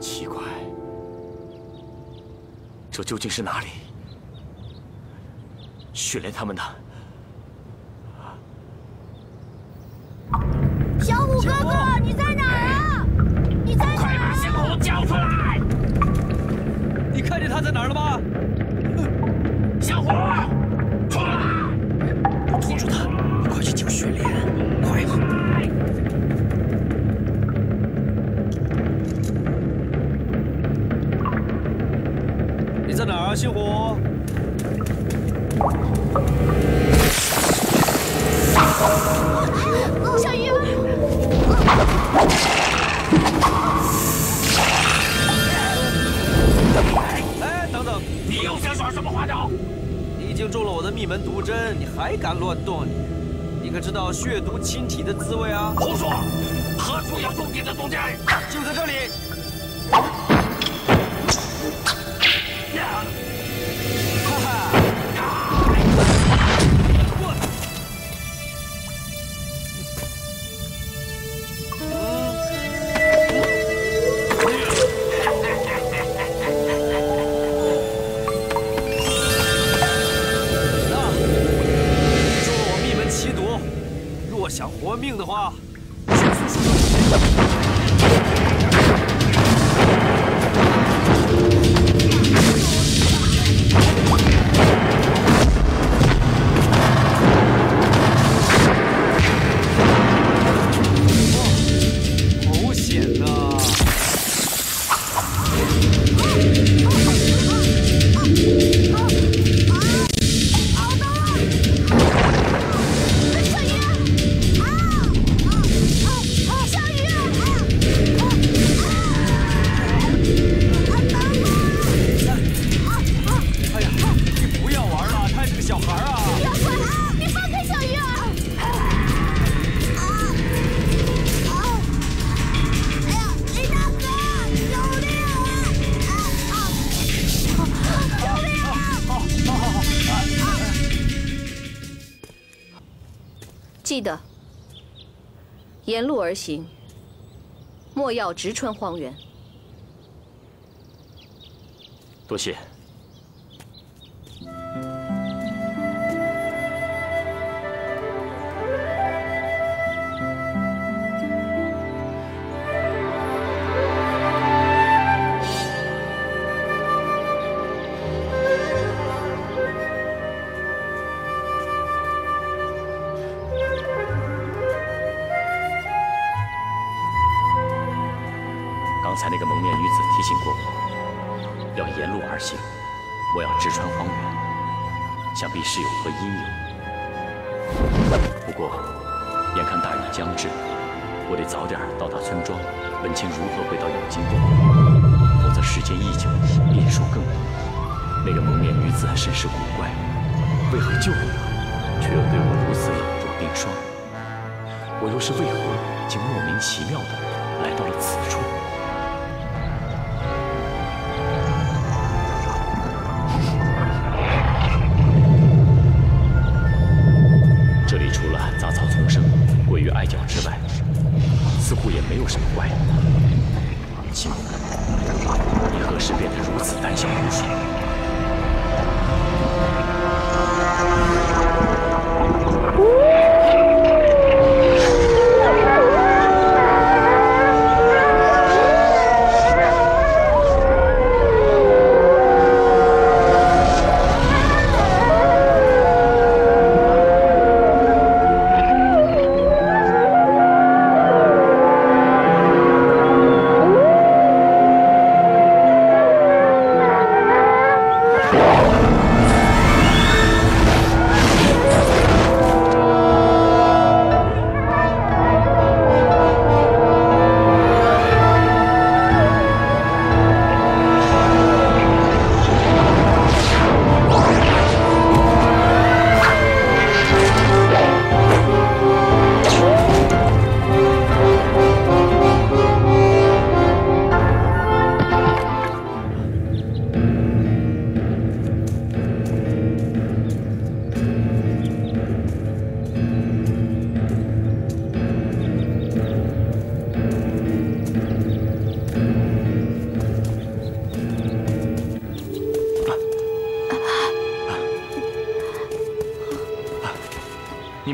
奇怪，这究竟是哪里？训练他们的。小虎哥哥，你在哪儿啊？你在哪儿？快把小虎叫出来！你看见他在哪儿了吗？小虎，出来！拖住他，快去救雪莲！快！你在哪儿啊，星虎？小鱼儿。哎，等等！你又想耍什么花招？你已经中了我的秘门毒针，你还敢乱动？你可知道血毒侵体的滋味啊？胡说！何处有中你的毒针？就在这里。哈哈！想活命的话，迅速收好险呐！记得沿路而行，莫要直穿荒原。多谢。刚才那个蒙面女子提醒过我，要沿路而行，我要直穿荒原，想必是有何因由。不过，眼看大雨将至，我得早点到达村庄，问清如何回到咬金洞，否则时间一久，变数更多。那个蒙面女子甚是古怪，为何救了我，却又对我如此冷若冰霜？我又是为何竟莫名其妙地来到了此处？这里除了杂草丛生、桂鱼挨脚之外，似乎也没有什么怪物。秦母，你何时变得如此胆小如鼠？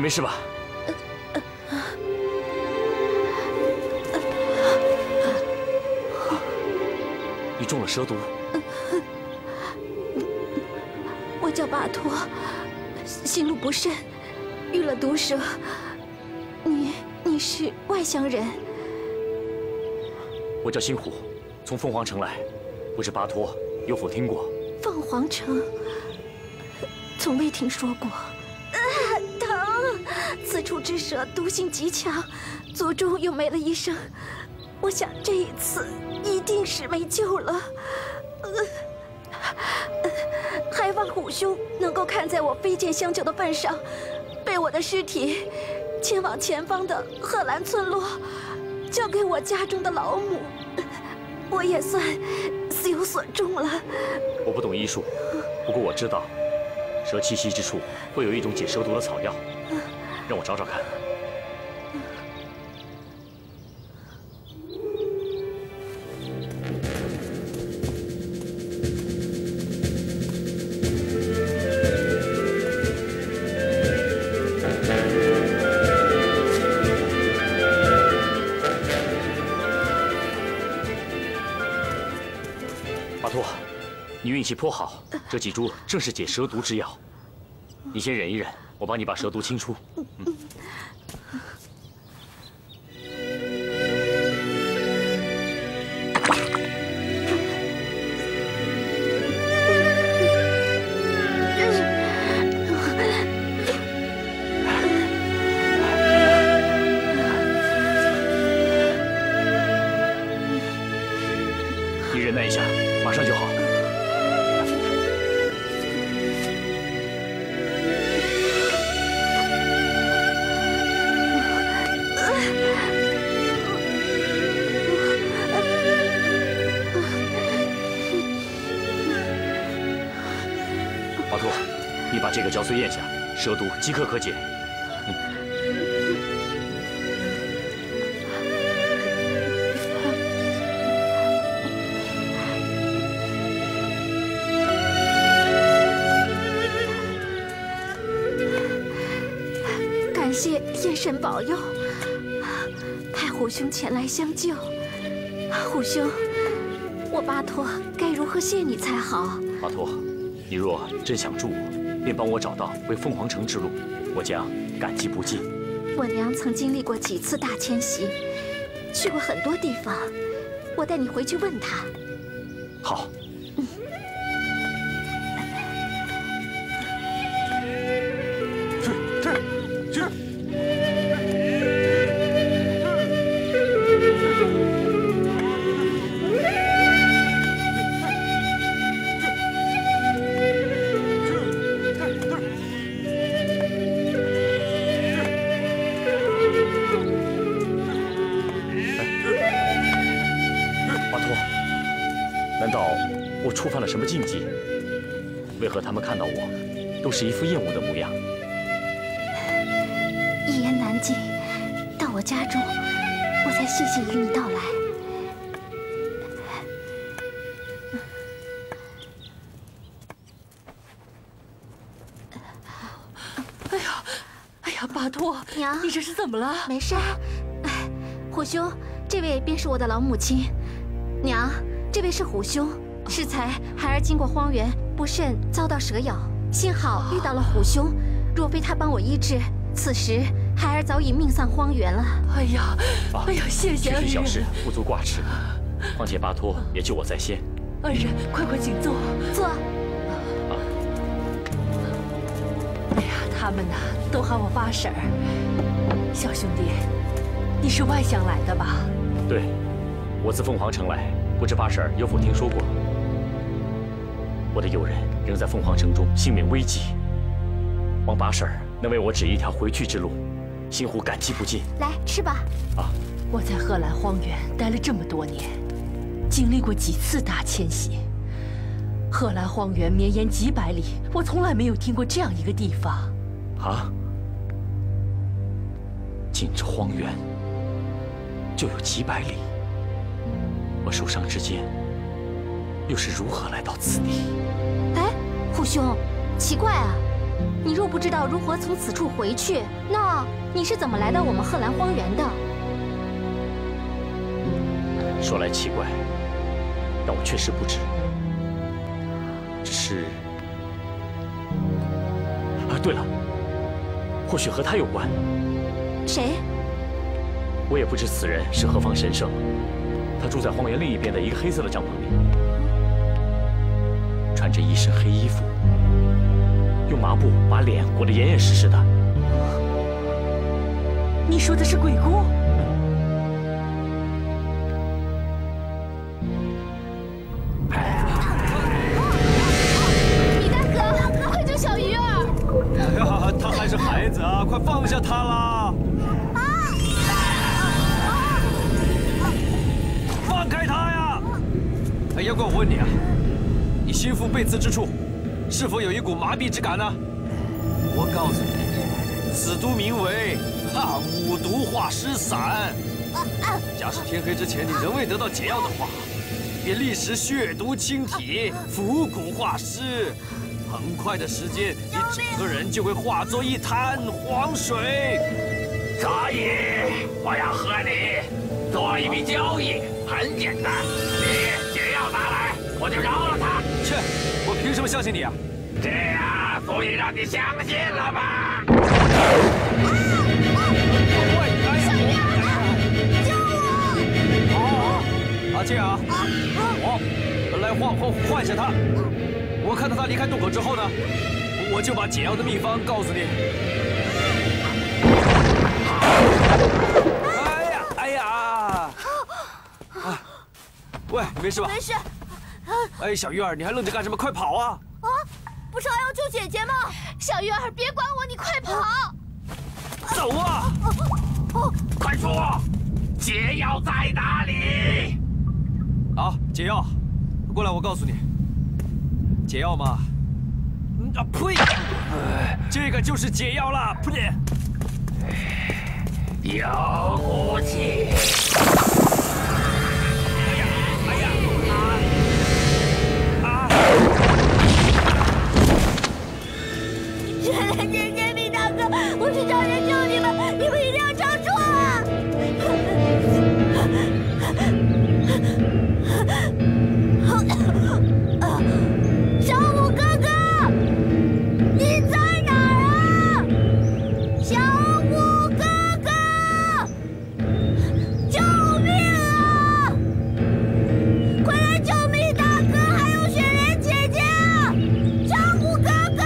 没事吧？你中了蛇毒。我叫巴托，行路不慎，遇了毒蛇。你是外乡人？我叫星虎，从凤凰城来，不知巴托有否听过？凤凰城，从未听说过。疼！此处之蛇毒性极强，族中又没了医生，我想这一次一定是没救了。还望虎兄能够看在我非剑相救的份上，备我的尸体前往前方的贺兰村落，交给我家中的老母。我也算死有所终了。我不懂医术，不过我知道，蛇栖息之处会有一种解蛇毒的草药，让我找找看。巴托，你运气颇好，这几株正是解蛇毒之药。你先忍一忍，我帮你把蛇毒清出。你忍耐一下，马上就好。巴托，你把这个嚼碎咽下，蛇毒即刻可解。感谢夜神保佑，派虎兄前来相救。虎兄，我巴托该如何谢你才好？巴托，你若真想助我，便帮我找到回凤凰城之路，我将感激不尽。我娘曾经历过几次大迁徙，去过很多地方，我带你回去问她。好。难道我触犯了什么禁忌？为何他们看到我，都是一副厌恶的模样？一言难尽，到我家中，我才细细与你道来。哎呀，巴托，娘，你这是怎么了？没事。虎兄，这位便是我的老母亲。娘，这位是虎兄。适才孩儿经过荒原，不慎遭到蛇咬，幸好遇到了虎兄。若非他帮我医治，此时孩儿早已命丧荒原了。哎呀，谢谢恩人。区区小事，不足挂齿。况且巴托也救我在先。恩人，快请坐。坐。哎呀，他们呢，都喊我八婶儿。小兄弟，你是外乡来的吧？对，我自凤凰城来，不知八婶儿有否听说过？我的友人仍在凤凰城中，性命危急。望八婶儿能为我指一条回去之路，星虎感激不尽。来，吃吧。我在贺兰荒原待了这么多年，经历过几次大迁徙。贺兰荒原绵延几百里，我从来没有听过这样一个地方。仅这荒原就有几百里，我受伤之间又是如何来到此地？哎，虎兄，奇怪啊，你若不知道如何从此处回去，那你是怎么来到我们贺兰荒原的？说来奇怪，但我确实不知。只是……啊，对了，或许和他有关。谁？我也不知此人是何方神圣。他住在荒原另一边的一个黑色的帐篷里，穿着一身黑衣服，用麻布把脸裹得严严实实的。你说的是鬼姑？米大哥，快救小鱼儿！哎呀，他还是孩子啊，快放下他啦！放开他呀！哎，妖怪，我问你啊，你心腹被刺之处，是否有一股麻痹之感呢？我告诉你，此毒名为五毒化尸散。假使天黑之前你仍未得到解药的话，便立时血毒侵体，腐骨化尸。很快的时间，你整个人就会化作一滩黄水。所以我要和你做一笔交易，很简单，你解药拿来，我就饶了他。切，我凭什么相信你啊？这样足以让你相信了吧？阿健啊，我来换下他。我看到他离开洞口之后呢，我就把解药的秘方告诉你。哎呀！喂，没事吧？没事。哎，小鱼儿，你还愣着干什么？快跑啊！啊，不是还要救姐姐吗？小鱼儿，别管我，你快跑！走啊！快说，解药在哪里？好，解药，过来，我告诉你，解药嘛，呸！这个就是解药了，呸！有骨气！雪莲姐姐、米大哥，我去找人救你们，你们一定要找住啊！小五哥哥，你在哪儿啊？小五哥哥，救命啊！快来救米大哥，还有雪莲姐姐啊！小五哥哥。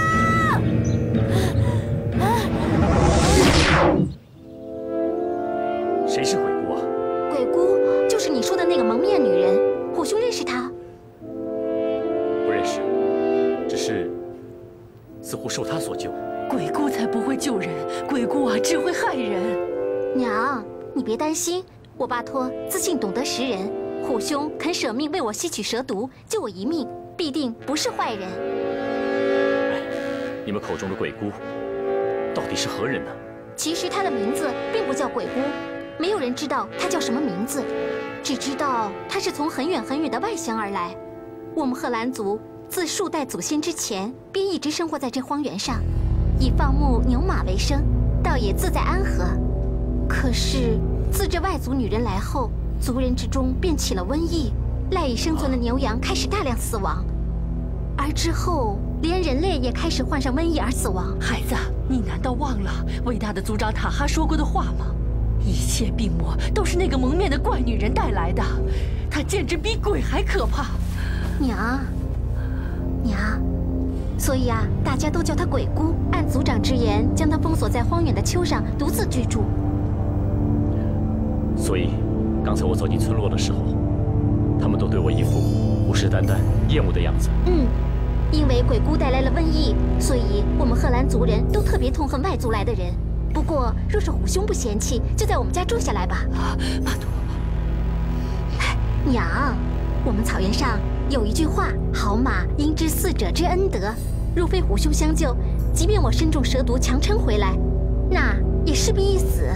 谁是鬼姑啊？鬼姑就是你说的那个蒙面女人，虎兄认识她？不认识，只是似乎受她所救。鬼姑才不会救人，鬼姑啊只会害人。娘，你别担心，我巴托自信懂得识人，虎兄肯舍命为我吸取蛇毒，救我一命，必定不是坏人。你们口中的鬼姑，到底是何人呢？其实她的名字并不叫鬼姑，没有人知道她叫什么名字，只知道她是从很远很远的外乡而来。我们贺兰族自数代祖先之前便一直生活在这荒原上，以放牧牛马为生，倒也自在安和。可是自这外族女人来后，族人之中便起了瘟疫，赖以生存的牛羊开始大量死亡，而之后连人类也开始患上瘟疫而死亡。孩子，你难道忘了伟大的族长塔哈说过的话吗？一切病魔都是那个蒙面的怪女人带来的，她简直比鬼还可怕。娘，所以啊，大家都叫她鬼姑，按族长之言，将她封锁在荒远的丘上，独自居住。所以，刚才我走进村落的时候，他们都对我一副虎视眈眈、厌恶的样子。因为鬼姑带来了瘟疫，所以我们贺兰族人都特别痛恨外族来的人。不过，若是虎兄不嫌弃，就在我们家住下来吧。巴托，娘，我们草原上有一句话：好马应知饲者之恩德。若非虎兄相救，即便我身中蛇毒强撑回来，那也势必一死。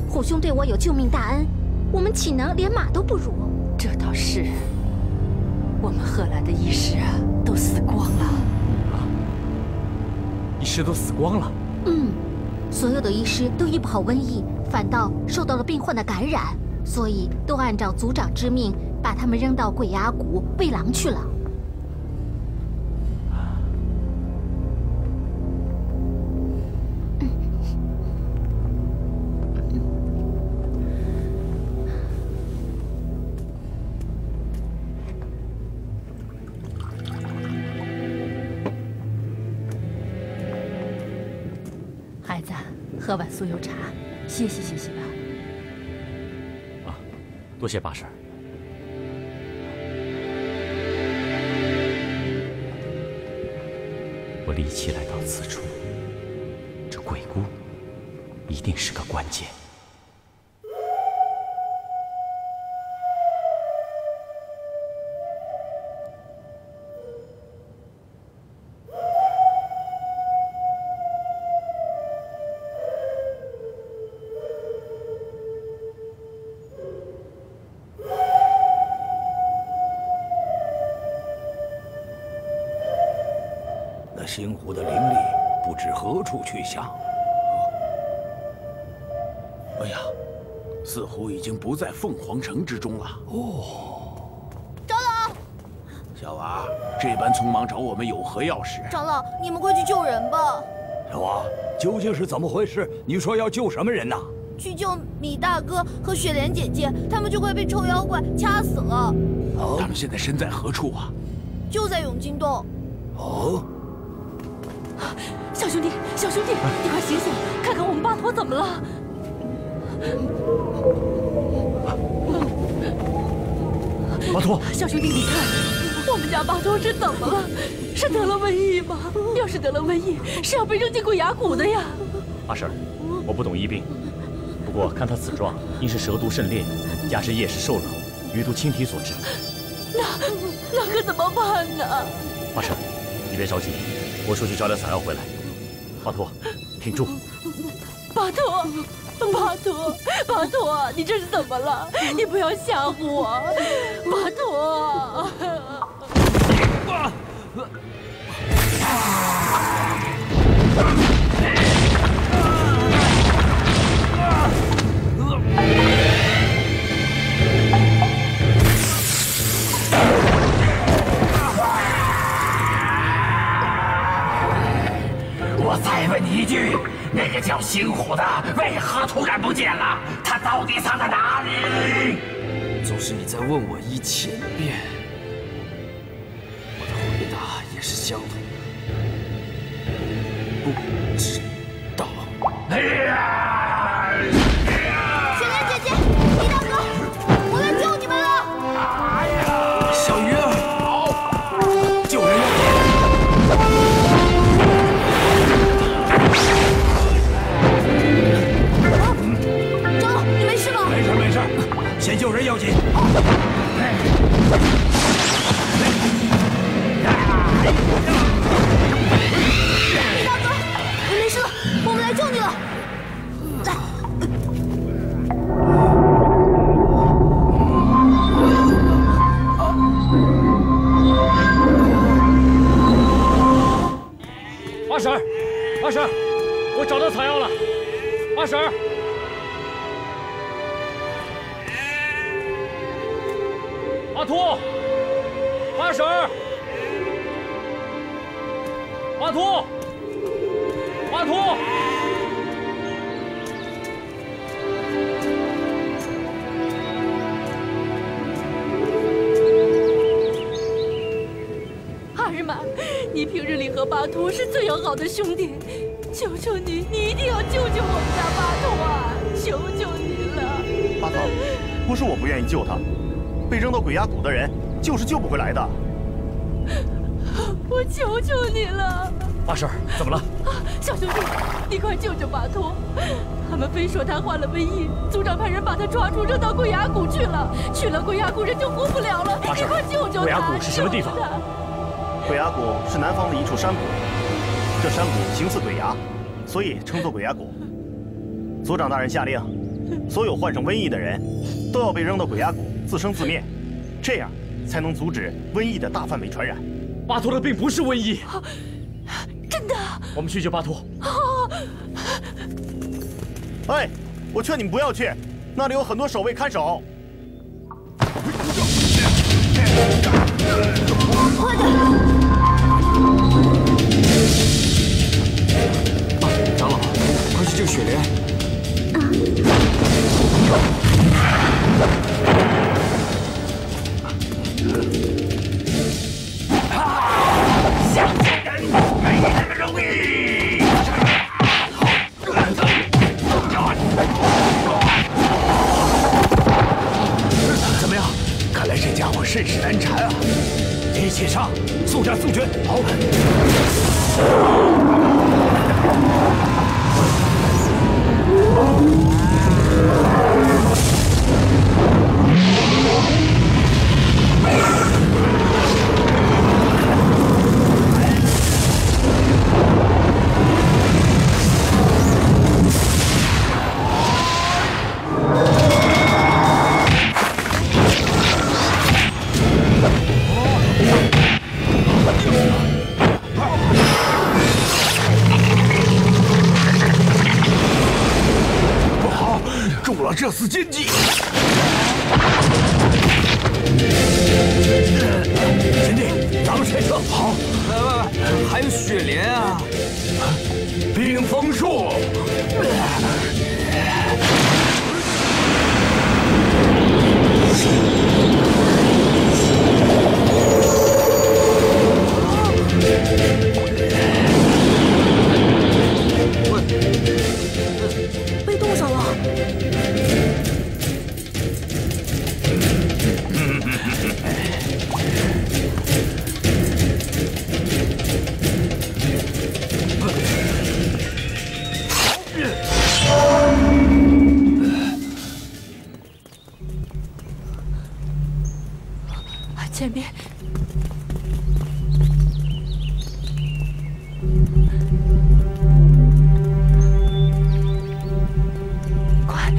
虎兄对我有救命大恩，我们岂能连马都不如？这倒是，我们贺兰的义士都死光了。医师都死光了。所有的医师都医不好瘟疫，反倒受到了病患的感染，所以都按照族长之命，把他们扔到鬼崖谷喂狼去了。孩子，喝碗酥油茶，歇息歇息吧。啊，多谢八婶。我离奇来到此处，这鬼姑一定是个关键。星湖的灵力不知何处去向。哎呀，似乎已经不在凤凰城之中了。长老，小娃，这般匆忙找我们有何要事？长老，你们快去救人吧！小娃，究竟是怎么回事？你说要救什么人呐？去救米大哥和雪莲姐姐，他们就快被臭妖怪掐死了。他们现在身在何处啊？就在永金洞。哦。小兄弟，小兄弟，你快醒醒，看看我们巴托怎么了！巴托，小兄弟，你看，我们家巴托是怎么了？是得了瘟疫吗？要是得了瘟疫，是要被扔进鬼崖谷的呀！阿婶，我不懂医病，不过看他此状，应是蛇毒甚烈，加之夜视受冷，余毒侵体所致。那可怎么办呢？阿婶，你别着急，我出去找点草药回来。巴托，挺住！巴托，巴托，巴托，你这是怎么了？你不要吓唬我，巴托！我再问你一句，那个叫星虎的为何突然不见了？他到底藏在哪里？就是你再问我1000遍，我的回答也是相同的，不知道。雪莲姐姐，米大哥，我来救你们了！小鱼儿，好，救人要紧。长老，你没事吧？没事没事，先救人要紧。米大哥，你没事了，我们来救你了。来。阿婶，阿婶，我找到草药了，阿婶。阿托，阿婶，阿托，阿托。儿们，你平日里和巴托是最要好的兄弟，求求你，你一定要救救我们家巴托啊！求求你了！巴托，不是我不愿意救他，被扔到鬼崖谷的人就是救不回来的。我求求你了！阿婶，怎么了？小兄弟，你快救救巴托！他们非说他患了瘟疫，族长派人把他抓住，扔到鬼崖谷去了。去了鬼崖谷，人就活不了了。你快救救他！鬼崖谷是什么地方？鬼崖谷是南方的一处山谷，这山谷形似鬼崖，所以称作鬼崖谷。族长大人下令，所有患上瘟疫的人都要被扔到鬼崖谷自生自灭，这样才能阻止瘟疫的大范围传染。巴托的病不是瘟疫，真的。我们去救巴托。哎，我劝你们不要去，那里有很多守卫看守。快点！长老，快去救雪莲！想见人没那么容易。怎么样？看来这家伙甚是难缠啊！一起上，速战速决！好。中了这厮奸计！贤弟，咱们撤撤。好。还有雪莲啊！冰封术。被冻上了。前面。快！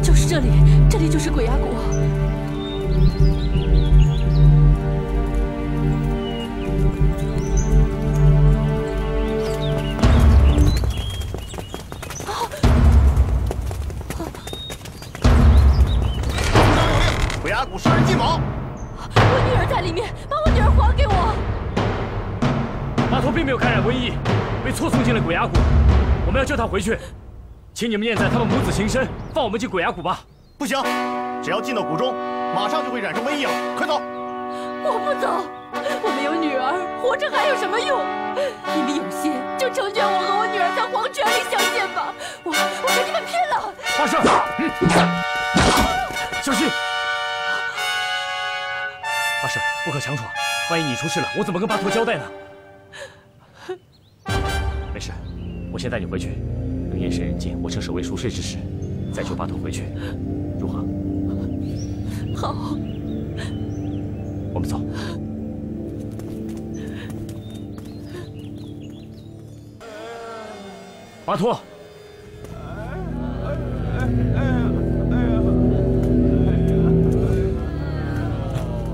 就是这里，这里就是鬼崖谷。鬼崖谷杀人计谋！我女儿在里面，把我女儿还给我！巴托并没有感染瘟疫，被错送进了鬼崖谷。我们要救他回去，请你们念在他们母子情深，放我们进鬼崖谷吧。不行，只要进到谷中，马上就会染上瘟疫了。快走！我不走，我没有女儿，活着还有什么用？你们有心就成全我和我女儿在黄泉里相见吧，我跟你们拼了！阿胜，小心！阿胜，不可强闯，万一你出事了，我怎么跟巴托交代呢？没事，我先带你回去，等夜深人静，我趁守卫熟睡之时，再救巴托回去，如何？好。我们走。巴托。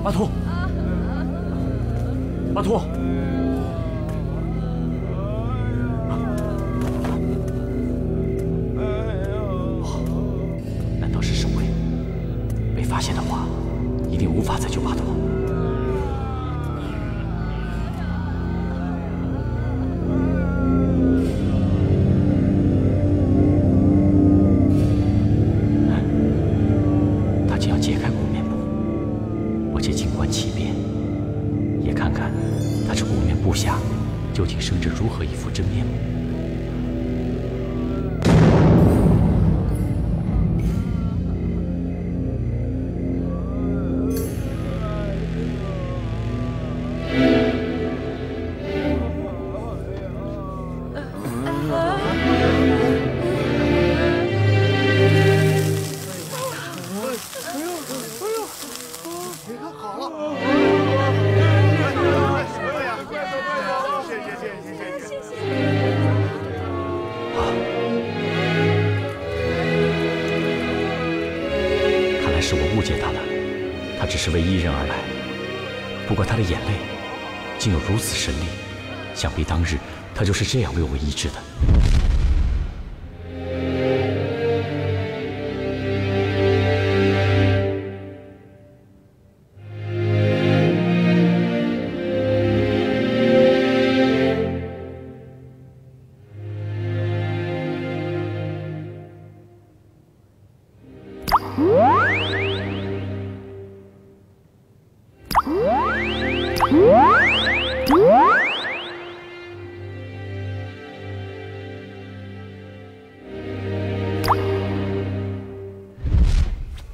巴托，巴托，难道是守卫？被发现的话，一定无法再救巴托。他竟要揭开古面部，我且静观其变，也看看他这古面部下究竟生着如何一副真面目。是我误解他了，他只是为一人而来。不过他的眼泪竟有如此神力，想必当日他就是这样为我医治的。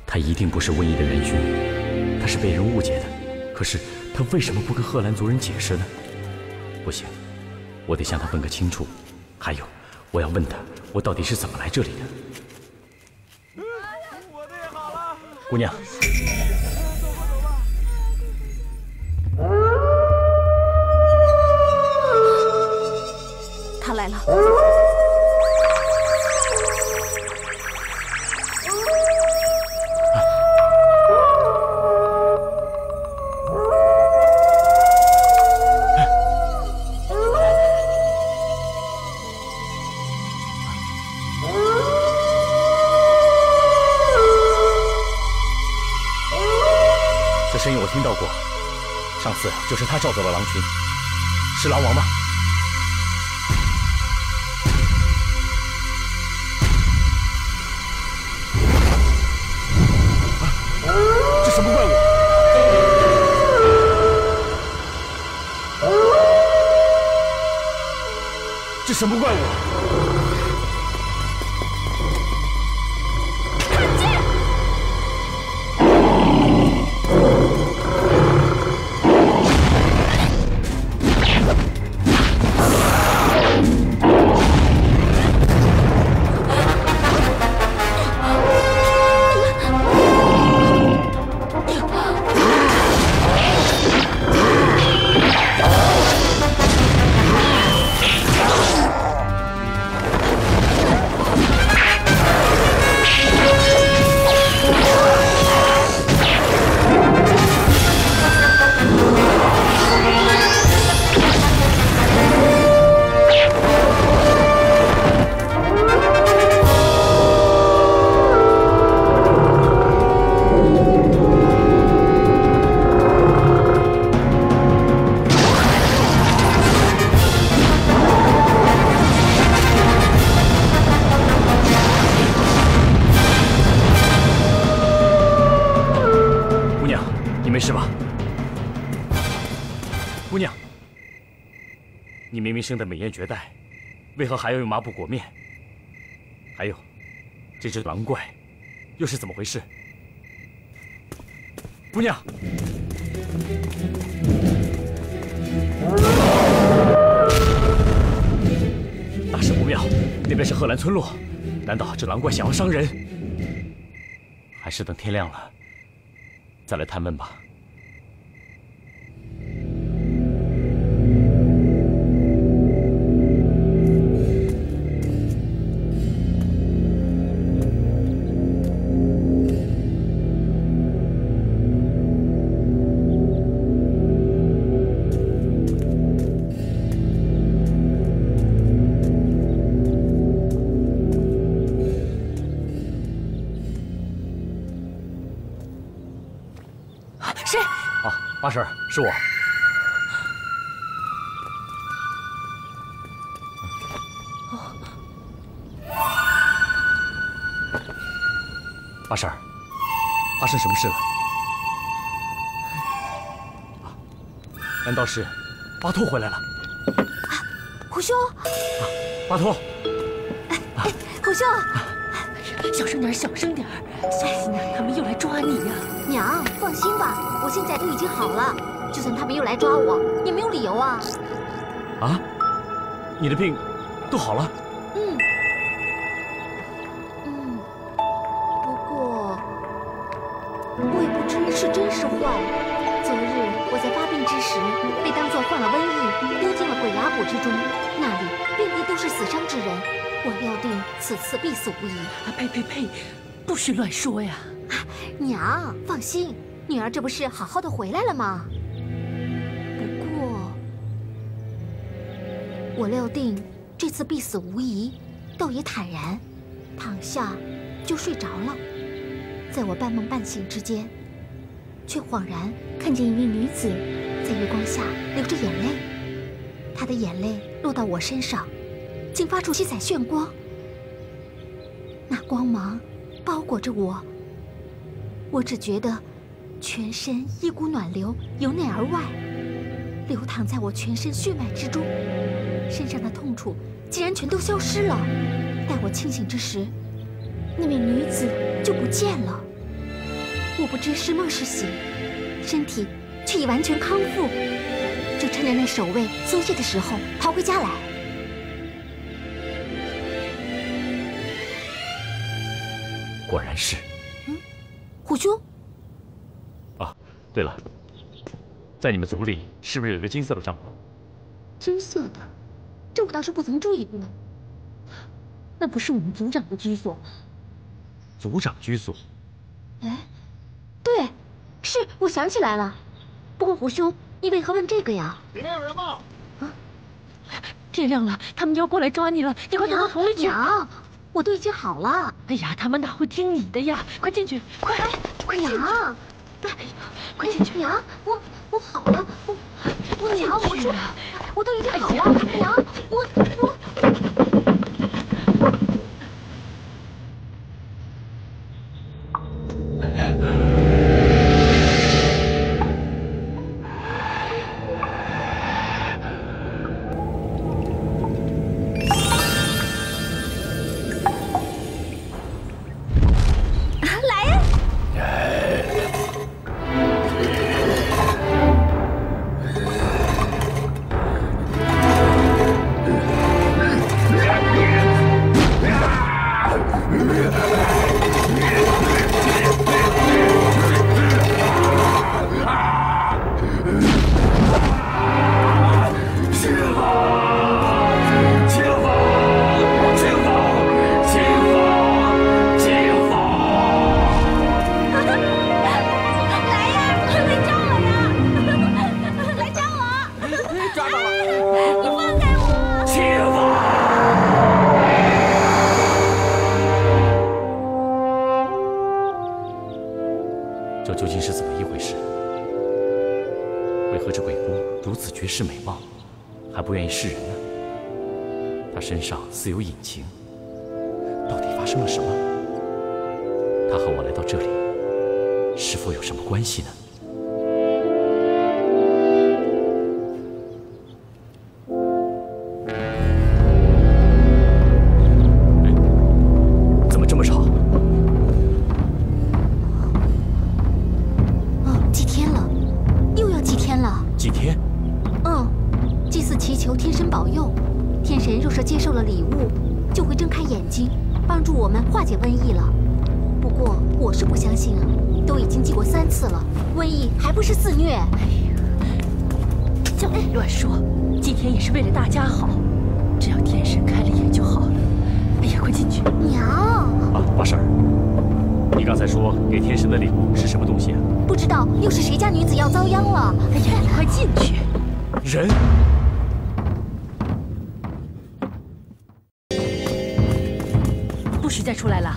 他一定不是瘟疫的元凶，他是被人误解的。可是他为什么不跟贺兰族人解释呢？不行，我得向他问个清楚。还有，我要问他，我到底是怎么来这里的。姑娘，他来了。这声音我听到过，上次就是他召走了狼群，是狼王吗？这什么怪物？这什么怪物？你没事吧？姑娘，你明明生得美艳绝代，为何还要用麻布裹面？还有，这只狼怪又是怎么回事？姑娘，大事不妙，那边是贺兰村落，难道这狼怪想要伤人？还是等天亮了再来探问吧。谁？啊，八婶，是我。八婶，发生什么事了？难道是巴托回来了？虎兄，巴托，虎兄，小声点，小声点，小心点，他们又来抓你呀！娘，放心吧，我现在都已经好了，就算他们又来抓我，也没有理由啊。啊，你的病都好了？不过我也不知是真是坏。昨日我在发病之时，被当作患了瘟疫，丢进了鬼崖谷之中，那里遍地都是死伤之人。我料定此次必死无疑。呸！不许乱说呀！娘，放心，女儿这不是好好的回来了吗？不过我料定这次必死无疑，倒也坦然，躺下就睡着了。在我半梦半醒之间，却恍然看见一位女子在月光下流着眼泪，她的眼泪落到我身上，竟发出七彩炫光。那光芒包裹着我，我只觉得全身一股暖流由内而外流淌在我全身血脉之中，身上的痛楚竟然全都消失了。待我清醒之时，那位女子就不见了。我不知是梦是醒，身体却已完全康复，就趁着那守卫松懈的时候逃回家来。果然是。虎兄。啊，对了，在你们族里是不是有一个金色的帐篷？金色的，这我倒是不曾注意过。那不是我们族长的居所吗？族长居所？哎，对，是，我想起来了。不过虎兄，你为何问这个呀？里面有人吗？啊！天亮了，他们就要过来抓你了，你快躲到丛里去。娘，我都已经好了。哎呀，他们哪会听你的呀？快进去，快！娘，快进去！娘，我好了，我娘，我说，我都已经好了，娘，我。这究竟是怎么一回事？为何这鬼姑如此绝世美貌，还不愿意示人呢？她身上似有隐情，到底发生了什么？她和我来到这里，是否有什么关系呢？怎么这么吵？祭天了，又要祭天了。祭天？祭祀祈求天神保佑。天神若是接受了礼物，就会睁开眼睛，帮助我们化解瘟疫了。不过我是不相信啊，都已经祭过3次了，瘟疫还不是肆虐。哎呀，叫你乱说！祭天也是为了大家好，只要天神开了眼就好了。哎呀，快进去！娘！啊，花婶儿，你刚才说给天神的礼物是什么东西啊？不知道，又是谁家女子要遭殃了？哎呀，你快进去！人。不许再出来了！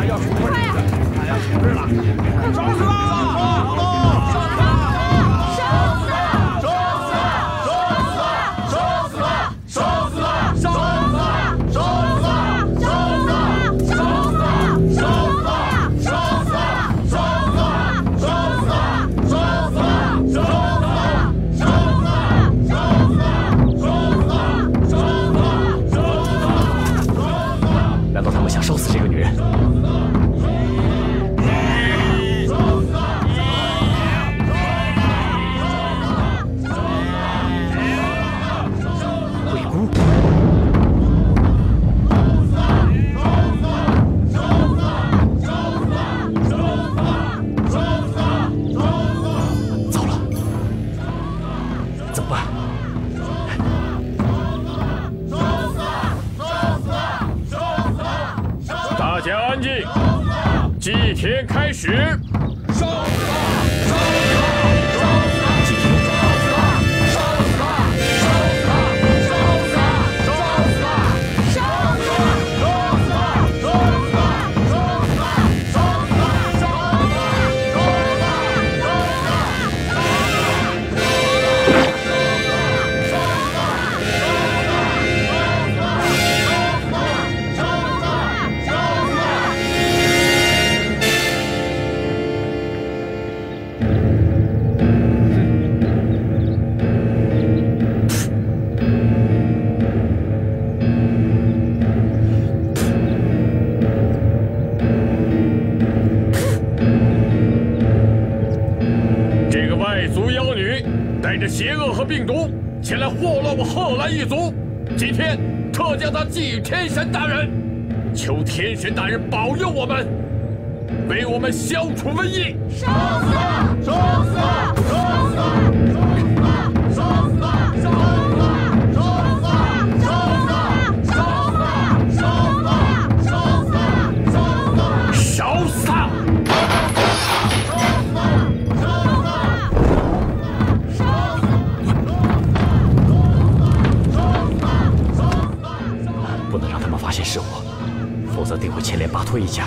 要出快呀！哎呀，停着了！烧死了！难道他们想烧死这个女人？鬼姑，糟了，怎么办？大家安静，祭天开始。烧死！烧死！烧死！带着邪恶和病毒前来祸乱我贺兰一族，今天特将他寄予天神大人，求天神大人保佑我们，为我们消除瘟疫。收死！收死！收死！不能让他们发现是我，否则定会牵连巴托一家。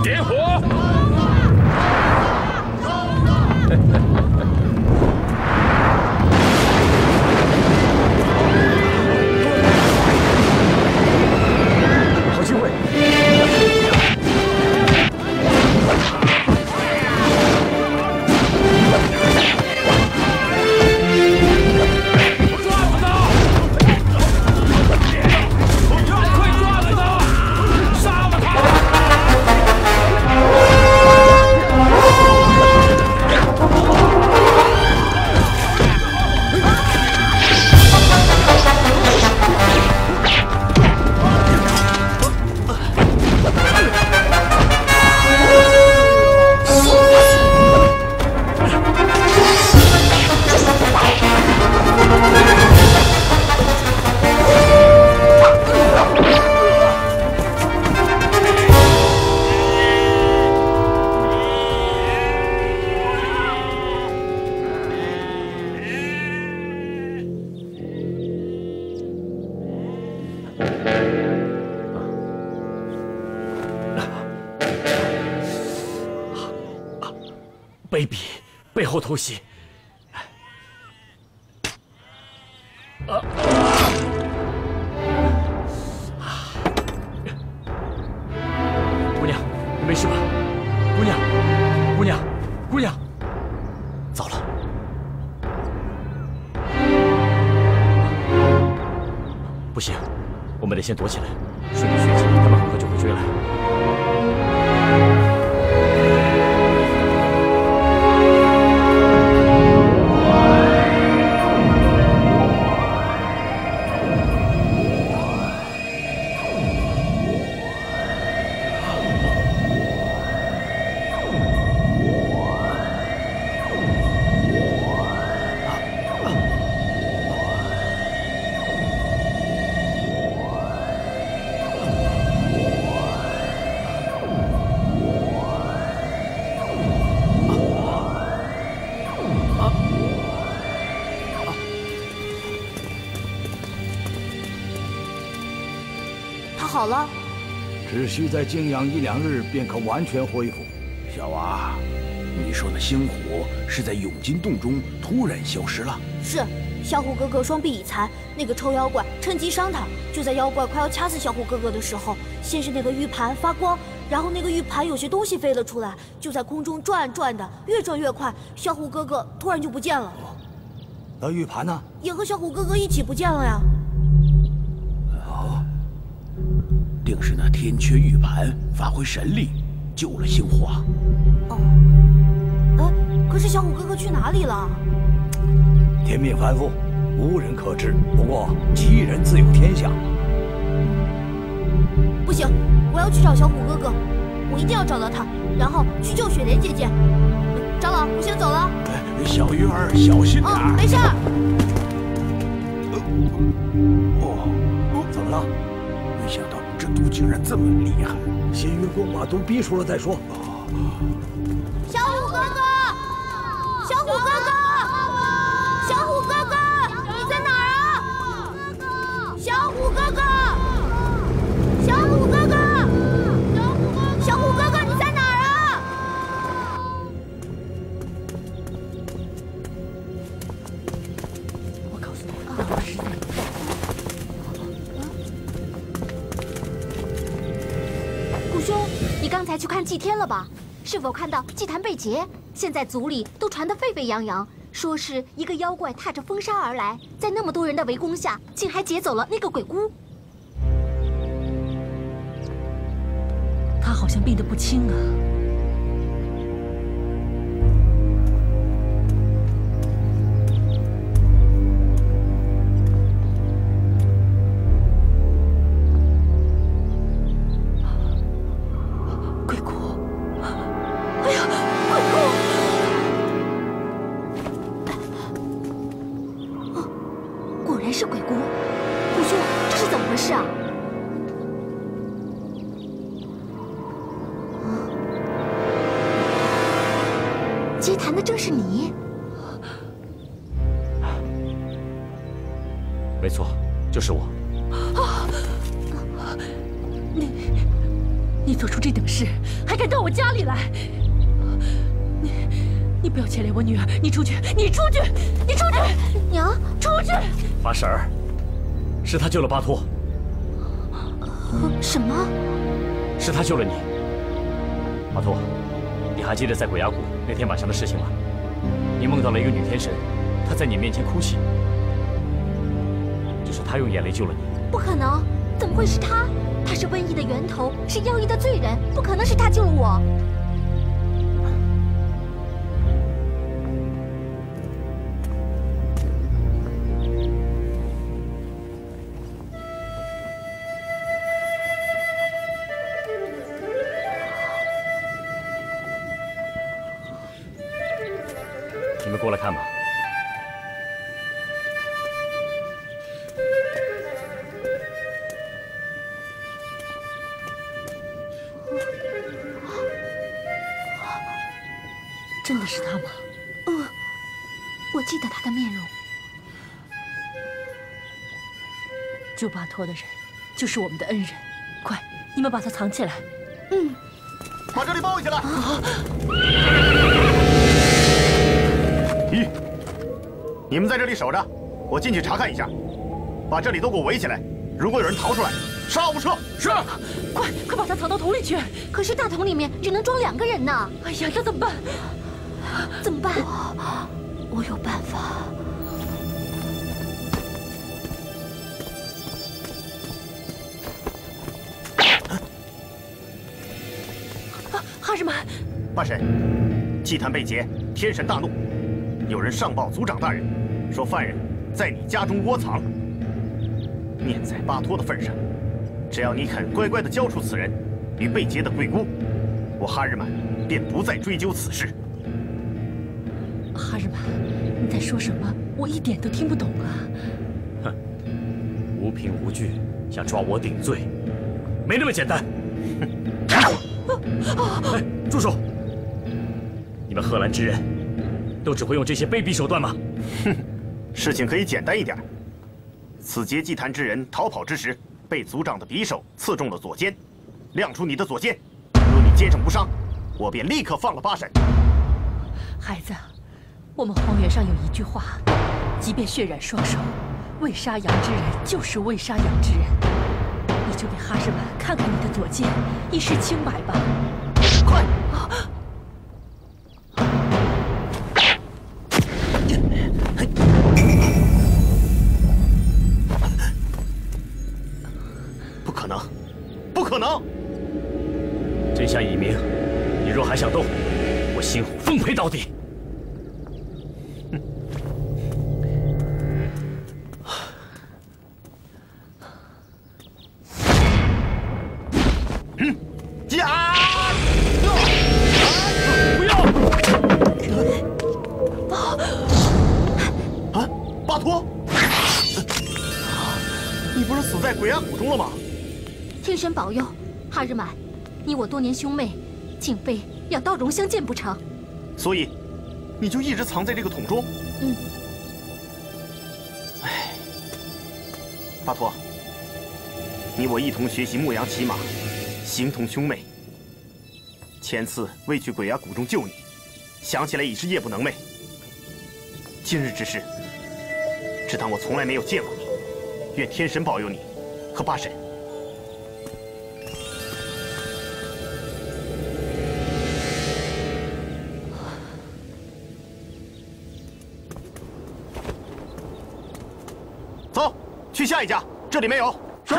点火！好机会！卑鄙，背后偷袭！姑娘，你没事吧？姑娘，姑娘，姑娘！糟了！不行，我们得先躲起来，顺着血迹，他们很快就会追来。好了，只需再静养1、2日，便可完全恢复。小娃，你说的星虎是在永金洞中突然消失了？是，小虎哥哥双臂已残，那个臭妖怪趁机伤他。就在妖怪快要掐死小虎哥哥的时候，先是那个玉盘发光，然后那个玉盘有些东西飞了出来，就在空中转的，越转越快，小虎哥哥突然就不见了。那玉盘呢？也和小虎哥哥一起不见了呀。定是那天缺玉盘发挥神力，救了星虎啊！哦，哎，可是小虎哥哥去哪里了？天命繁复，无人可知。不过吉人自有天相。不行，我要去找小虎哥哥，我一定要找到他，然后去救雪莲姐姐。长老，我先走了。小鱼儿，小心点。哦，没事。怎么了？没想到这毒竟然这么厉害！先运功把毒逼出了再说。小虎哥哥，小虎哥哥，小虎哥哥，你在哪儿啊？小虎哥哥，小虎哥哥，小虎哥哥，你在哪儿啊？我告诉你，我实在不在。虎兄，你刚才去看祭天了吧？是否看到祭坛被劫？现在族里都传得沸沸扬扬，说是一个妖怪踏着风沙而来，在那么多人的围攻下，竟还劫走了那个鬼姑。他好像病得不轻啊。鬼姑，哎呀，鬼姑！果然是鬼姑。虎兄，这是怎么回事啊？ 接谈的正是你，没错，就是我。你做出这等事，还敢到我家里来？你不要牵连我女儿！你出去！你出去！你出去！娘，出去！八婶儿，是他救了巴托。什么？是他救了你，巴托。 你还记得在鬼崖谷那天晚上的事情吗？你梦到了一个女天神，她在你面前哭泣，就是她用眼泪救了你。不可能，怎么会是她？她是瘟疫的源头，是妖异的罪人，不可能是她救了我。你们过来看吧。真的是他吗？我记得他的面容。救巴托的人就是我们的恩人，快，你们把他藏起来。把这里包围起来。你们在这里守着，我进去查看一下，把这里都给我围起来。如果有人逃出来，杀无赦。是。快把他藏到桶里去。可是大桶里面只能装2个人呢。哎呀，那怎么办？怎么办？我有办法。哈什曼，八婶，祭坛被劫，天神大怒。 有人上报族长大人，说犯人在你家中窝藏。念在巴托的份上，只要你肯乖乖地交出此人与被劫的鬼姑，我哈日满便不再追究此事。哈日满，你在说什么？我一点都听不懂啊！哼，无凭无据想抓我顶罪，没那么简单。哎，住手！你们贺兰之人。 都只会用这些卑鄙手段吗？哼，事情可以简单一点。此劫祭坛之人逃跑之时，被族长的匕首刺中了左肩，亮出你的左肩。若你接正不伤，我便立刻放了八婶。孩子，我们荒原上有一句话：即便血染双手，未杀羊之人就是未杀羊之人。你就给哈日满看看你的左肩，一尸清白吧。快！ 不可能！不可能！真相已明，你若还想动，我心虎奉陪到底。呀！不要！啊，巴托！你不是死在鬼崖谷中了吗？天神保佑，哈日满，你我多年兄妹，竟非要刀荣相见不成？所以，你就一直藏在这个桶中？唉，巴托，你我一同学习牧羊骑马，形同兄妹。前次为去鬼崖谷中救你，想起来已是夜不能寐。今日之事，只当我从来没有见过你。愿天神保佑你和八婶。走，去下一家，这里没有。是。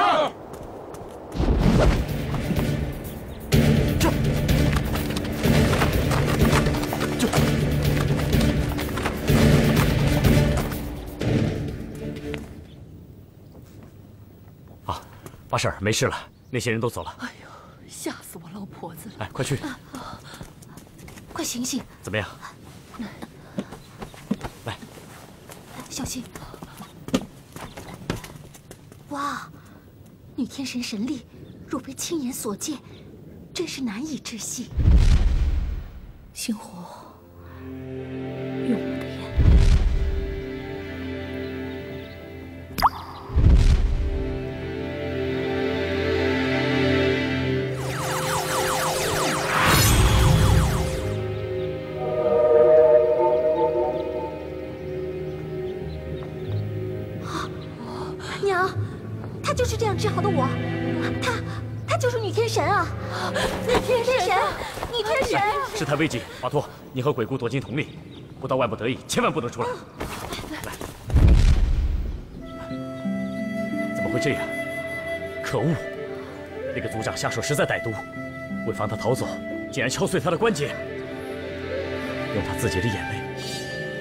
啊，八婶儿，没事了，那些人都走了。哎呦，吓死我老婆子了！哎，快去！快醒醒！怎么样？来，小心！哇，女天神神力，若非亲眼所见，真是难以置信。星湖，用我的眼泪。娘，她就是这样治好的我，她就是女天神啊！女天神，女天神！事态危急，巴托，你和鬼谷躲进桶里，不到万不得已，千万不能出来。来，怎么会这样？可恶！那个族长下手实在歹毒，为防他逃走，竟然敲碎他的关节，用他自己的眼泪，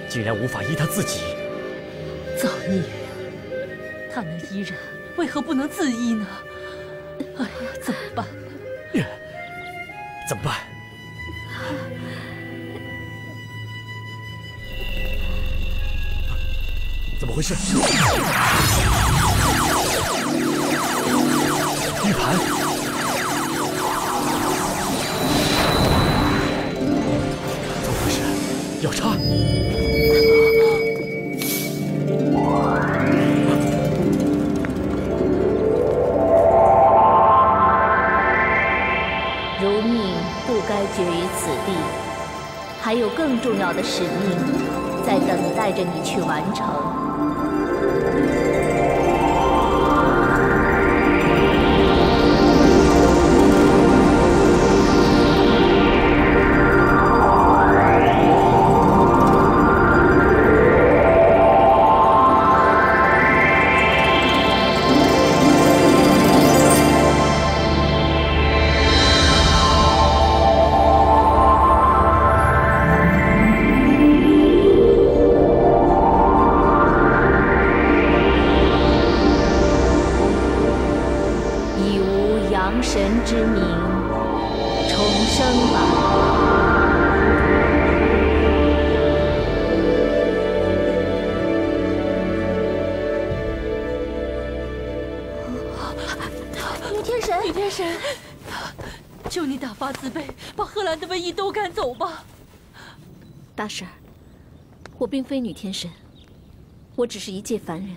竟然无法医他自己。造孽！他能医人，为何不能自医呢？哎呀，怎么办呢？怎么办？怎么回事？玉盘，怎么回事？要插！如命不该绝于此地，还有更重要的使命在等待着你去完成。神之名，重生吧！女天神，女天神，求你大发慈悲，把荷兰的瘟疫都赶走吧！大婶儿，我并非女天神，我只是一介凡人。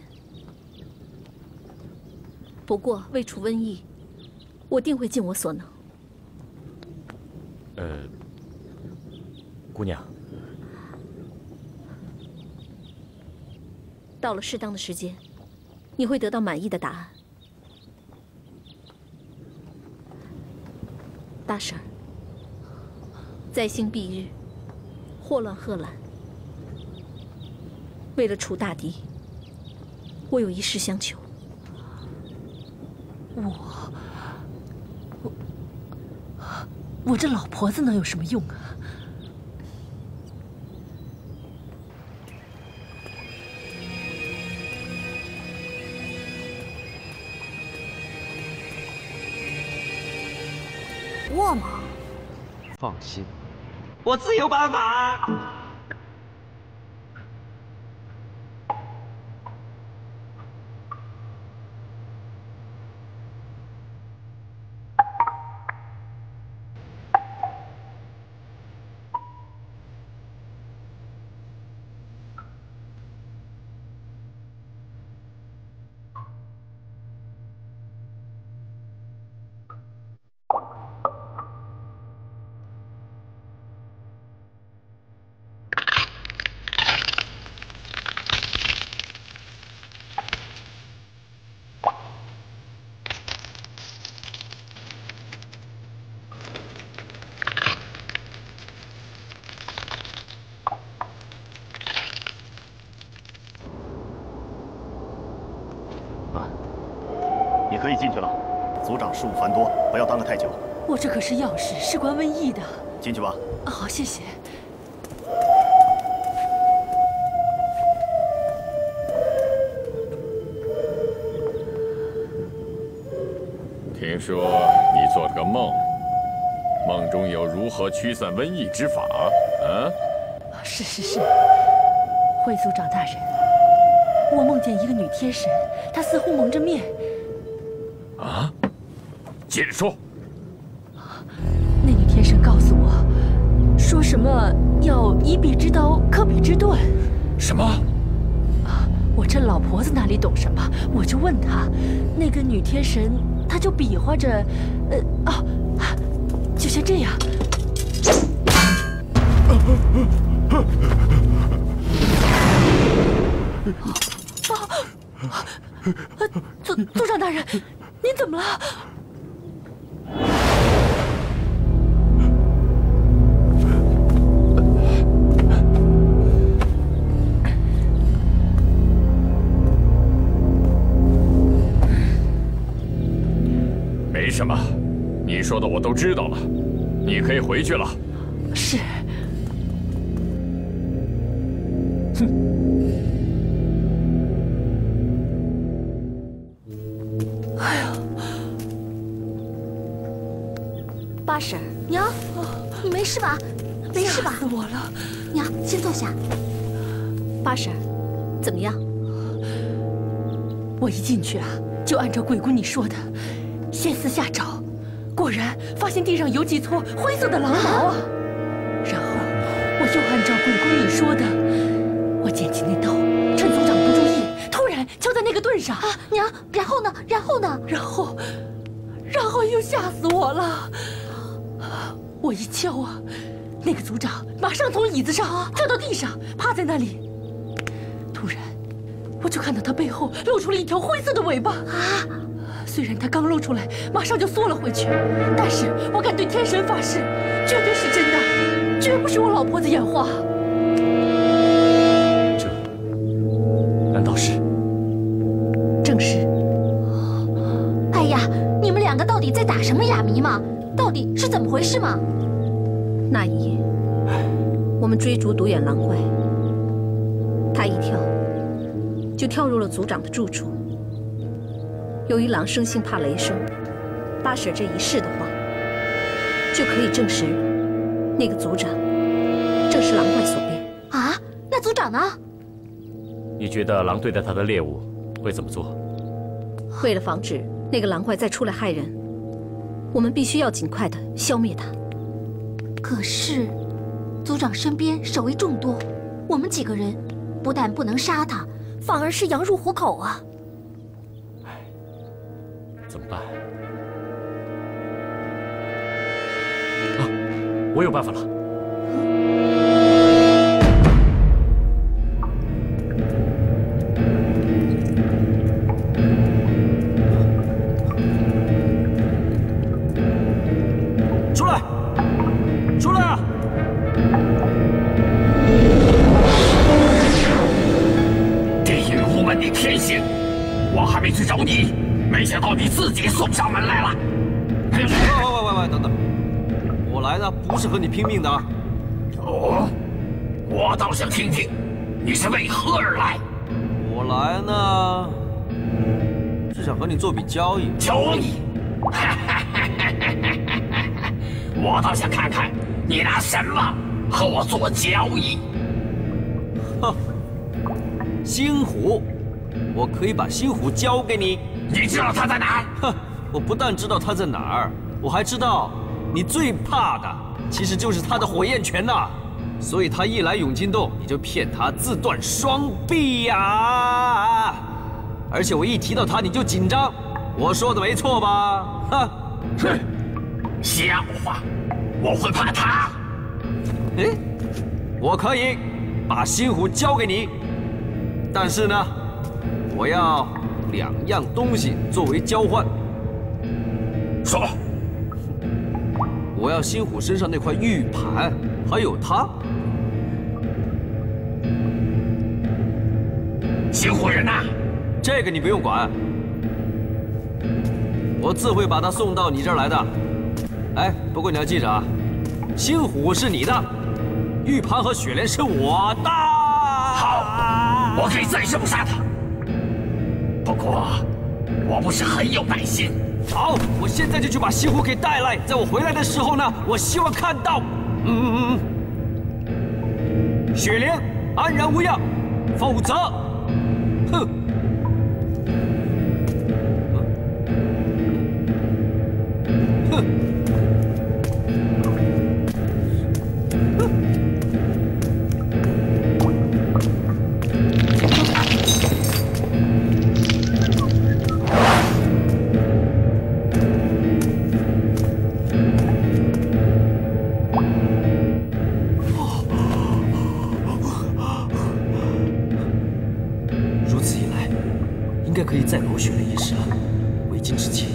不过为除瘟疫，我定会尽我所能。姑娘，到了适当的时间，你会得到满意的答案。大婶儿，在兴蔽日，祸乱贺兰。为了除大敌，我有一事相求。我这老婆子能有什么用啊？我吗？放心，我自有办法。可以进去了。族长事务繁多，不要耽搁太久。我这可是要事，事关瘟疫的。进去吧。好，谢谢。听说你做了个梦，梦中有如何驱散瘟疫之法？啊？是，会族长大人，我梦见一个女天神，她似乎蒙着面。啊？接着说。那女天神告诉我，说什么要以彼之刀克彼之盾。什么？我这老婆子哪里懂什么？我就问她，那个女天神，她就比划着，就像这样。族长大人，您怎么了？没什么，你说的我都知道了，你可以回去了。是。哎呀，八婶，娘，你没事吧？没事吧？吓死我了！娘，先坐下。八婶，怎么样？我一进去啊，就按照鬼姑你说的，先四下找，果然发现地上有几撮灰色的狼毛啊。然后我又按照鬼姑你说的，我捡起那刀，趁族长不注意，突然敲在那个盾上。啊，娘，然后呢？然后呢？然后又吓死我了。我一敲啊，那个族长马上从椅子上跳到地上，趴在那里。突然，我就看到他背后露出了一条灰色的尾巴。啊！虽然他刚露出来，马上就缩了回去，但是我敢对天神发誓，绝对是真的，绝不是我老婆子眼花。这难道是？正是。哎呀，你们两个到底在打什么哑谜嘛？到底是怎么回事嘛？那一夜，我们追逐独眼狼怪，他一跳就跳入了族长的住处。由于狼生性怕雷声，八婶这一试的话，就可以证实那个族长正是狼怪所变。啊，那族长呢？你觉得狼对待他的猎物会怎么做？为了防止那个狼怪再出来害人，我们必须要尽快的消灭它。可是，族长身边守卫众多，我们几个人不但不能杀他，反而是羊入虎口啊！怎么办？啊，我有办法了！出来！出来啊！地狱无门的天性，我还没去找你，没想到你自己送上门来了。喂，等等，我来的不是和你拼命的。哦，我倒想听听，你是为何而来？我来呢，是想和你做笔交易。交易？我倒想看看你拿什么和我做交易。哼，星虎，我可以把星虎交给你。你知道他在哪儿？哼，我不但知道他在哪儿，我还知道你最怕的其实就是他的火焰拳呐。所以他一来永金洞，你就骗他自断双臂呀！而且我一提到他你就紧张，我说的没错吧？哼，哼，笑话，我会怕他？哎，我可以把星虎交给你，但是呢，我要2样东西作为交换。说，我要星虎身上那块玉盘，还有他。星虎人呐，这个你不用管。我自会把他送到你这儿来的。哎，不过你要记着啊，星虎是你的，玉盘和雪莲是我的。好，我可以暂时不杀他。不过，我不是很有耐心。好，我现在就去把星虎给带来。在我回来的时候呢，我希望看到，雪莲安然无恙，否则，哼。 可以再谋雪莲一事了。为今之计，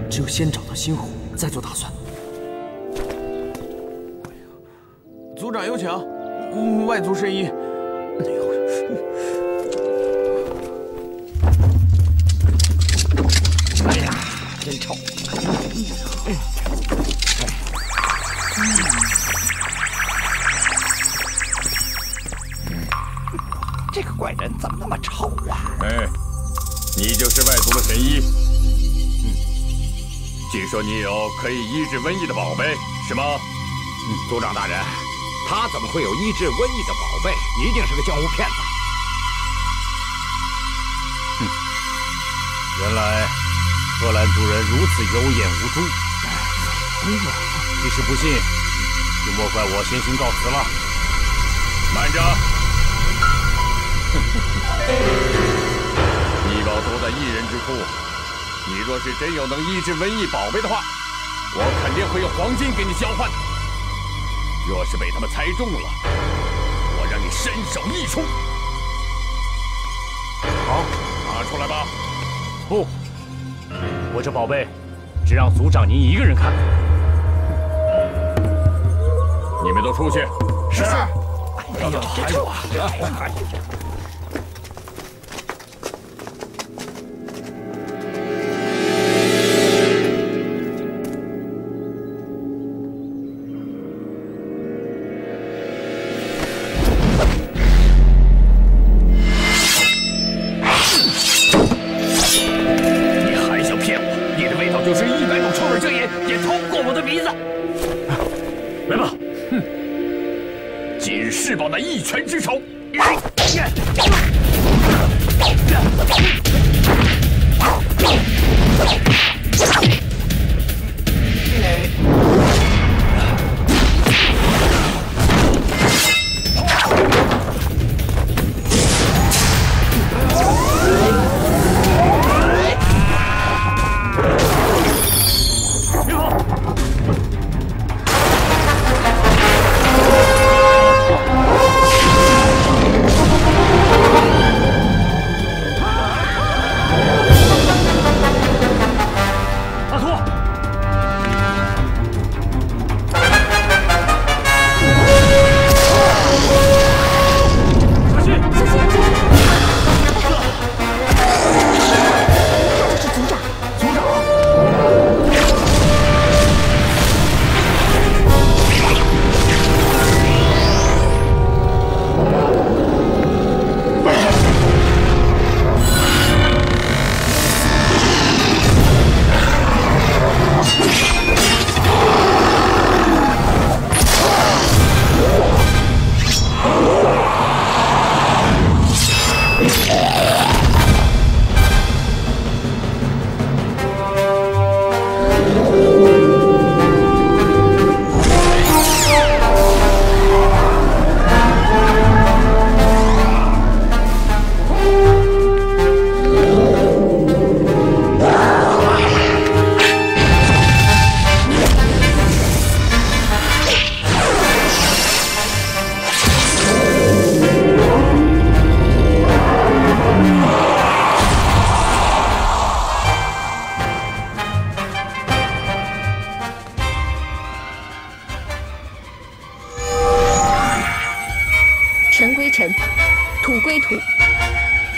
只有先找到星虎，再做打算。族长有请，外族神医。哎呀，真臭！这个怪人怎么那么臭啊？哎。 你就是外族的神医，据说你有可以医治瘟疫的宝贝，是吗？族长大人，他怎么会有医治瘟疫的宝贝？一定是个江湖骗子。原来荷兰族人如此有眼无珠。即使不信，就莫怪我先行告辞了。慢着！医宝都在一人之处，你若是真有能医治瘟疫宝贝的话，我肯定会用黄金给你交换。若是被他们猜中了，我让你身首异处。好，拿出来吧。不，我这宝贝只让族长您一个人看。你们都出去。是。哎呦，真臭啊！释放那一拳之仇！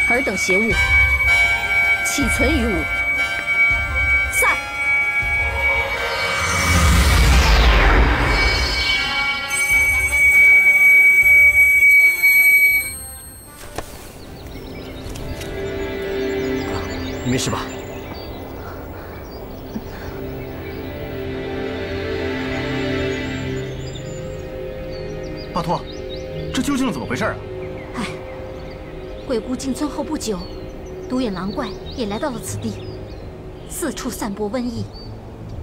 尔等邪物，岂存于吾？散！你没事吧？巴托，这究竟是怎么回事啊？哎，鬼谷进村后不久，独眼狼怪也来到了此地，四处散播瘟疫。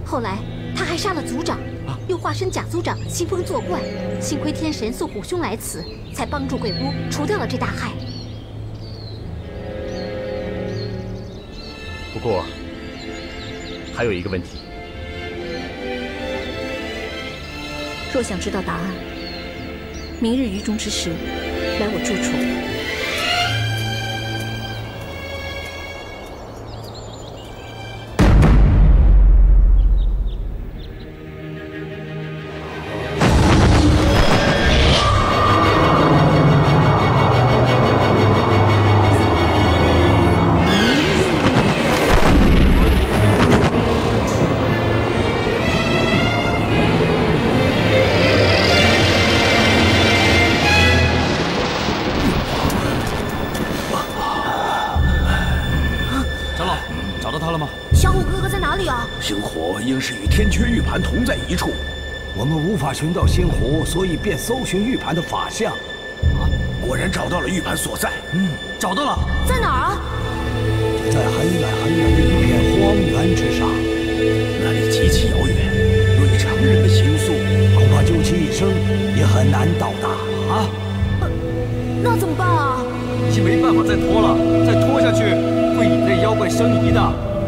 后来他还杀了族长，又化身假族长兴风作怪。幸亏天神送虎兄来此，才帮助鬼谷除掉了这大害。不过还有一个问题，若想知道答案，明日于中之时来我住处。星火应是与天阙玉盘同在一处，我们无法寻到星火，所以便搜寻玉盘的法相。果然找到了玉盘所在。找到了，在哪儿啊？就在很远很远的一片荒原之上，那里极其遥远，若以常人的行速，恐怕究其一生也很难到达啊！那怎么办啊？已经没办法再拖了，再拖下去会引来妖怪生疑的。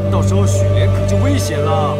到时候许莲可就危险了。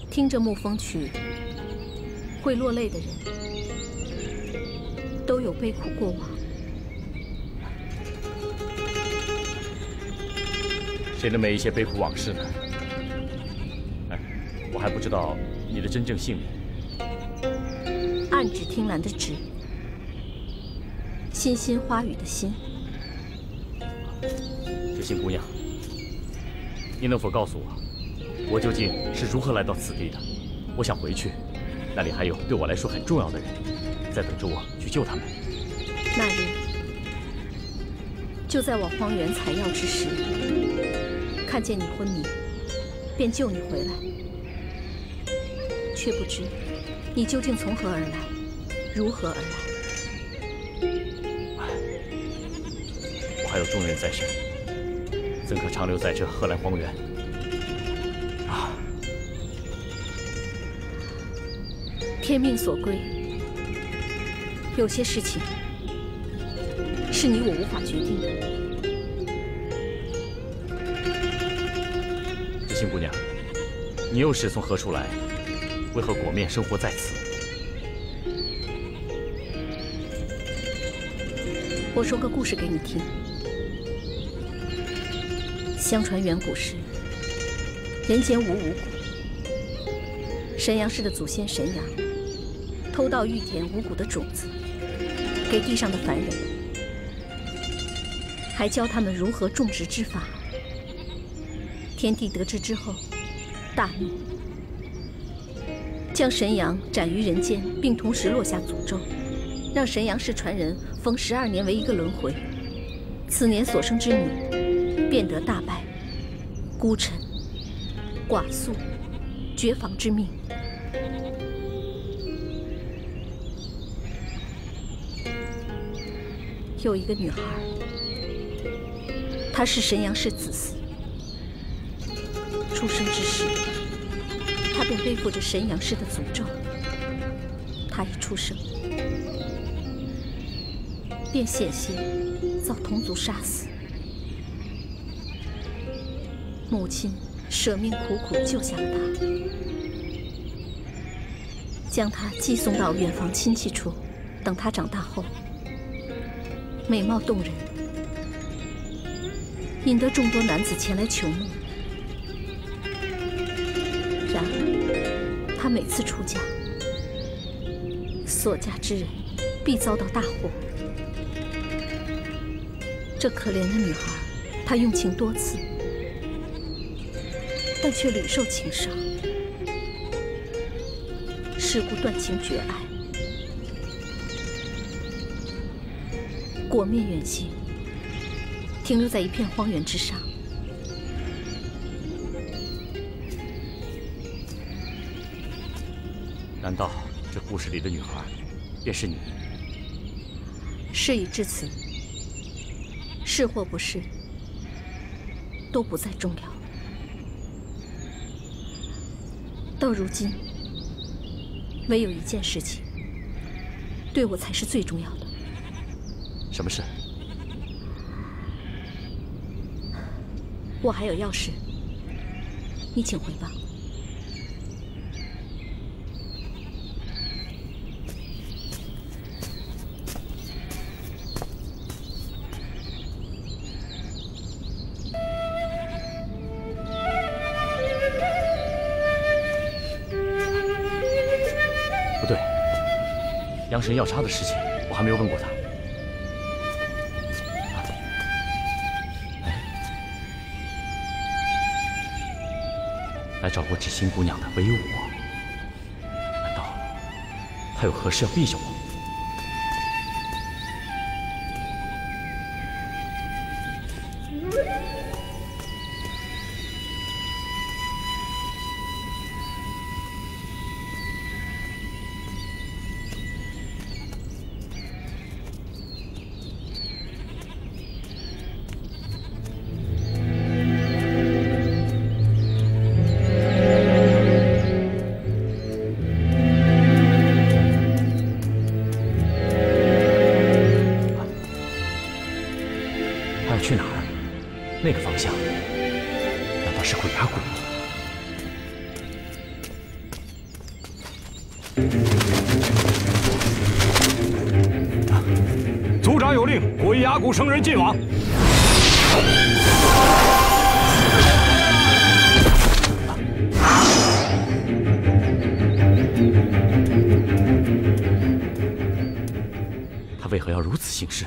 听着牧风曲会落泪的人，都有悲苦过往。谁能美一些悲苦往事呢？哎，我还不知道你的真正姓名。暗指听兰的指，欣欣花语的欣。知心姑娘，你能否告诉我究竟是如何来到此地的？我想回去，那里还有对我来说很重要的人，在等着我去救他们。那日，就在我荒原采药之时，看见你昏迷，便救你回来，却不知你究竟从何而来，如何而来。我还有重任在身，怎可长留在这贺兰荒原？天命所归，有些事情是你我无法决定的。知心姑娘，你又是从何处来？为何裹面生活在此？我说个故事给你听。相传远古时，人间无五谷。神阳氏的祖先神阳，偷盗玉田五谷的种子，给地上的凡人，还教他们如何种植之法。天帝得知之后，大怒，将神阳斩于人间，并同时落下诅咒，让神阳氏传人逢12年为一个轮回。次年所生之女，便得大败、孤臣、寡宿、绝房之命。有一个女孩，她是神阳氏子嗣。出生之时，她便背负着神阳氏的诅咒。她一出生，便险些遭同族杀死。母亲舍命苦苦救下了她，将她寄送到远房亲戚处。等她长大后，美貌动人，引得众多男子前来求慕。然而，她每次出嫁，所嫁之人必遭到大祸。这可怜的女孩，她用情多次，但却屡受情伤，是故断情绝爱，果灭远行，停留在一片荒原之上。难道这故事里的女孩便是你？事已至此，是或不是，都不再重要。到如今，唯有一件事情，对我才是最重要的。什么事？我还有要事，你请回吧。不对，阳神药叉的事情我还没有问过他。来找过知心姑娘的唯有我，难道他有何事要避着我？去哪儿？那个方向，难道是鬼崖谷？族长有令，鬼崖谷生人进往。他为何要如此行事？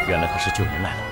原来他是救人来了。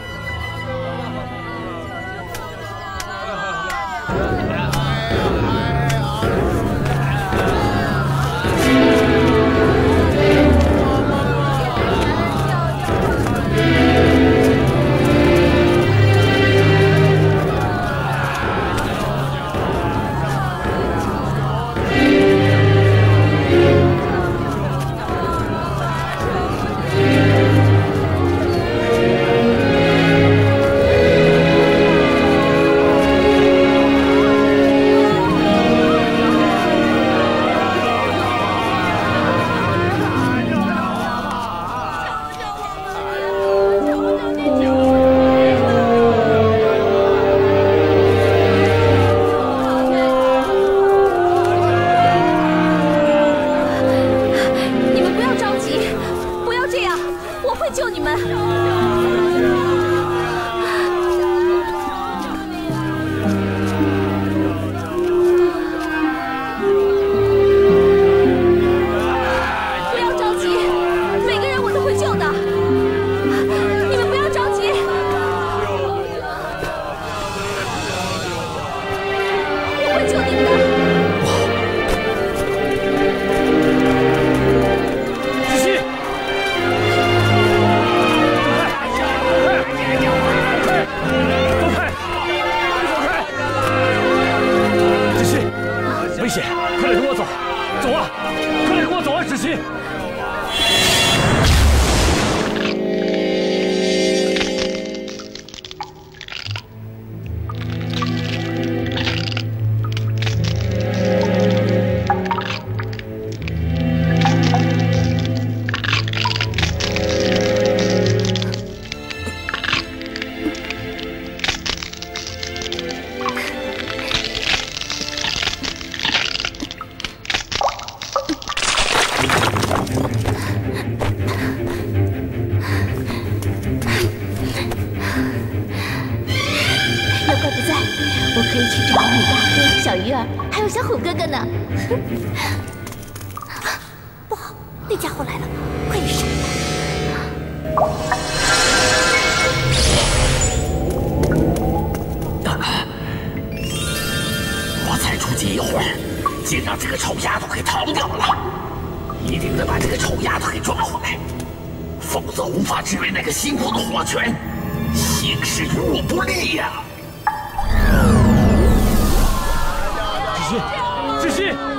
志